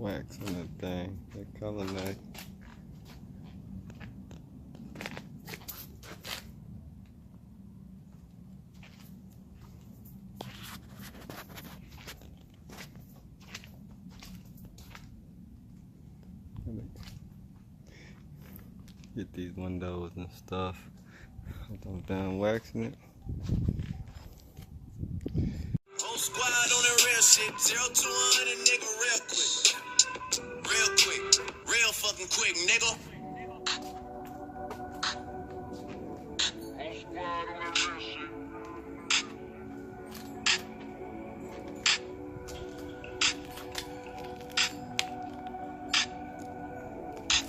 wax on that thing. That color nice. Get these windows and stuff. I'm done waxing it. Whole squad on the real shit. 0 to 100, nigga, real quick. Real quick. Real fucking quick, nigga.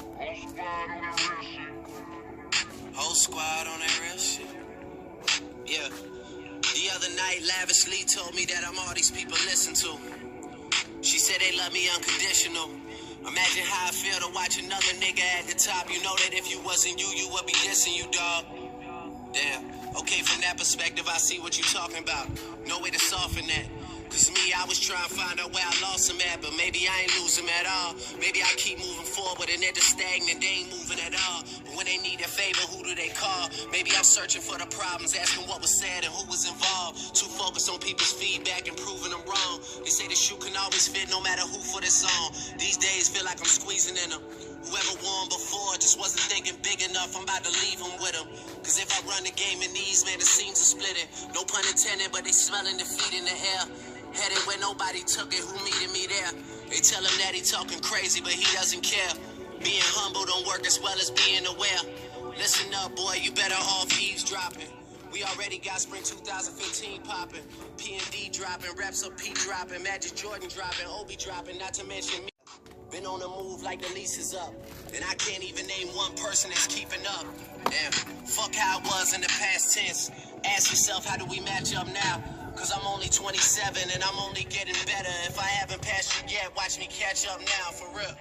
Whole squad on the real shit. Whole squad on that real shit. Yeah. The other night, Lavishly told me that I'm all these people listen to. She said they love me unconditional. Imagine how I feel to watch another nigga at the top. You know that if you wasn't you, you would be dissing you, dog. Damn. Okay, from that perspective, I see what you talking about. No way to soften that. Cause me, I was trying to find out where I lost him at, but maybe I ain't lose him at all. Maybe I keep moving forward and they're just stagnant, they ain't moving at all. But when they need a favor, who do they call? Maybe I'm searching for the problems, asking what was said and who was involved. Too focused on people's feedback and proving them wrong. They say the shoe can always fit no matter who for the song. These days feel like I'm squeezing in them. Whoever won before just wasn't thinking big enough. I'm about to leave him with him. Cause if I run the game in these, man, the scenes are splitting. No pun intended, but they smelling defeat in the air. Headed where nobody took it, who meeted me there? They tell him that he talking crazy, but he doesn't care. Being humble don't work as well as being aware. Listen up, boy, you better off eavesdropping. We already got spring 2015 popping. P&D dropping, Reps up P dropping, Magic Jordan dropping, Obi dropping, not to mention me. Been on the move like the lease is up. And I can't even name one person that's keeping up. Damn, fuck how it was in the past tense. Ask yourself, how do we match up now? Cause I'm only 27 and I'm only getting better. If I haven't passed you yet, watch me catch up now, for real.